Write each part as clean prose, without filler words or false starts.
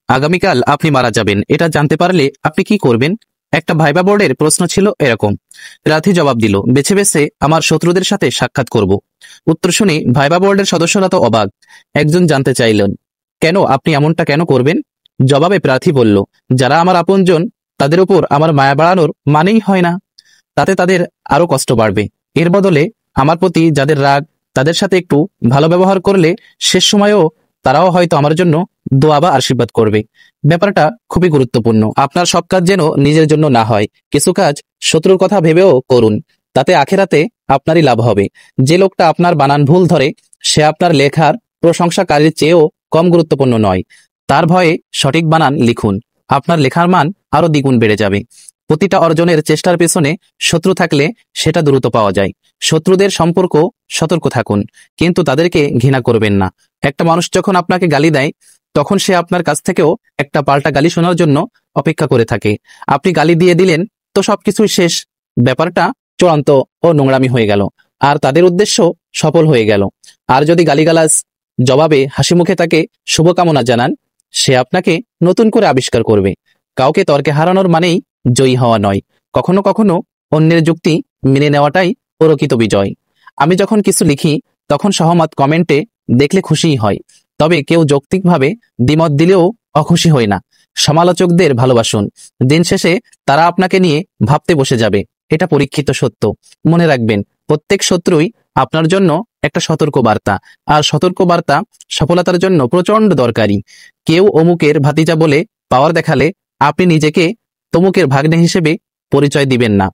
আগামীকাল আপনি মারা যাবেন, এটা জানতে পারলে আপনি কি করবেন? একটা ভাইবা বোর্ডের প্রশ্ন ছিল এরকম। প্রার্থী জবাব দিল, বেছে বেছে আমার শত্রুদের সাথে সাক্ষাৎ করব। উত্তর শুনে ভাইবা বোর্ডের সদস্যরা তো অবাক। একজন জানতে চাইলেন, কেন আপনি এমনটা কেন করবেন? জবাবে প্রার্থী বলল, যারা আমার আপনজন তাদের উপর আমার মায়া বাড়ানোর মানেই হয় না, তাতে তাদের আরো কষ্ট বাড়বে। এর বদলে আমার প্রতি যাদের রাগ, তাদের সাথে একটু ভালো ব্যবহার করলে শেষ সময়েও তারাও হয়তো আমার জন্য দোয়া বা আশীর্বাদ করবে। ব্যাপারটা খুবই গুরুত্বপূর্ণ। আপনার সব কাজ যেন নিজের জন্য না হয়, কিছু কাজ শত্রুর কথা ভেবেও করুন, তাতে আখেরাতে আপনারই লাভ হবে। যে লোকটা আপনার বানান ভুল ধরে, সে আপনার লেখার প্রশংসাকারীর চেয়েও কম গুরুত্বপূর্ণ নয়। তার ভয়ে সঠিক বানান লিখুন, আপনার লেখার মান আরো দ্বিগুণ বেড়ে যাবে। প্রতিটা অর্জনের চেষ্টার পেছনে শত্রু থাকলে সেটা দ্রুত পাওয়া যায়। শত্রুদের সম্পর্ক সতর্ক থাকুন, কিন্তু তাদেরকে ঘৃণা করবেন না। একটা মানুষ যখন আপনাকে গালি দেয়, তখন সে আপনার কাছ থেকেও একটা পাল্টা গালি শোনার জন্য অপেক্ষা করে থাকে। আপনি গালি দিয়ে দিলেন তো সবকিছুই শেষ, ব্যাপারটা চূড়ান্ত ও নোংরামি হয়ে গেল, আর তাদের উদ্দেশ্য সফল হয়ে গেল। আর যদি গালিগালাজ জবাবে হাসি মুখে তাকে শুভকামনা জানান, সে আপনাকে নতুন করে আবিষ্কার করবে। কাউকে তর্কে হারানোর মানেই জয়ী হওয়া নয়, কখনো কখনো অন্যের যুক্তি মেনে নেওয়াটাই প্রকৃত বিজয়। আমি যখন কিছু লিখি তখন সহমত কমেন্টে দেখলে খুশিই হয়, তবে কেউ যৌক্তিকভাবে দ্বিমত দিলেও অখুশি হই না। সমালোচকদের ভালোবাসুন, দিন শেষে তারা আপনাকে নিয়ে ভাবতে বসে যাবে, এটা পরীক্ষিত সত্য। মনে রাখবেন, প্রত্যেক শত্রুই আপনার জন্য একটা সতর্ক বার্তা, আর সতর্ক বার্তা সফলতার জন্য প্রচন্ড দরকারি। কেউ অমুকের ভাতিজা বলে পাওয়ার দেখালে আপনি নিজেকে তমুকের ভাগ্নে হিসেবে পরিচয় দিবেন না।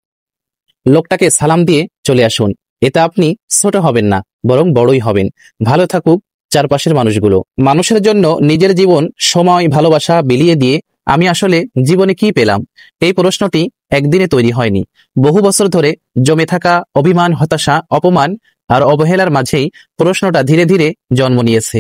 লোকটাকে সালাম দিয়ে চলে আসুন, এতে আপনি ছোট হবেন না, বরং বড়ই হবেন। ভালো থাকুক চারপাশের মানুষগুলো। মানুষের জন্য নিজের জীবন, সময়, ভালোবাসা বিলিয়ে দিয়ে আমি আসলে জীবনে কি পেলাম? এই প্রশ্নটি একদিনে তৈরি হয়নি। বহু বছর ধরে জমে থাকা অভিমান, হতাশা, অপমান আর অবহেলার মাঝেই প্রশ্নটা ধীরে ধীরে জন্ম নিয়েছে।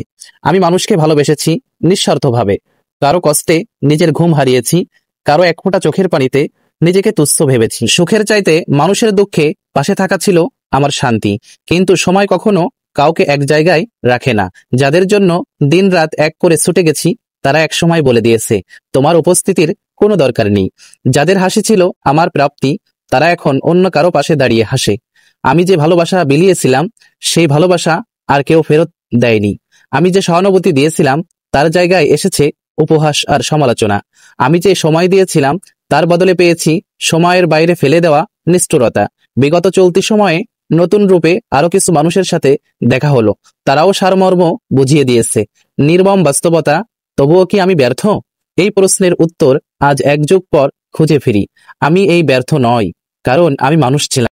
আমি মানুষকে ভালোবেসেছি নিঃস্বার্থভাবে, কারো কষ্টে নিজের ঘুম হারিয়েছি, কারো এক ফোঁটা চোখের পানিতে নিজেকে তুচ্ছ ভেবেছি। সুখের চাইতে মানুষের দুঃখে পাশে থাকা ছিল আমার শান্তি। কিন্তু সময় কখনো কাউকে এক জায়গায় রাখে না। যাদের জন্য দিন রাত এক করে ছুটে গেছি, তারা এক সময় বলে দিয়েছে, তোমার উপস্থিতির কোনো দরকার নেই। যাদের হাসি ছিল আমার প্রাপ্তি, তারা এখন অন্য কারো পাশে দাঁড়িয়ে হাসে। আমি যে ভালোবাসা বিলিয়েছিলাম, সেই ভালোবাসা আর কেউ ফেরত দেয়নি। আমি যে সহানুভূতি দিয়েছিলাম, তার জায়গায় এসেছে উপহাস আর সমালোচনা। আমি যে সময় দিয়েছিলাম, তার বদলে পেয়েছি সময়ের বাইরে ফেলে দেওয়া নিষ্ঠুরতা। বিগত চলতি সময়ে নতুন রূপে আরো কিছু মানুষের সাথে দেখা হলো, তারাও সারমর্ম বুঝিয়ে দিয়েছে। নির্মম বাস্তবতা, তবুও কি আমি ব্যর্থ? এই প্রশ্নের উত্তর আজ এক যুগ পর খুঁজে ফিরি। আমি এই ব্যর্থ নয়, কারণ আমি মানুষ ছিলাম।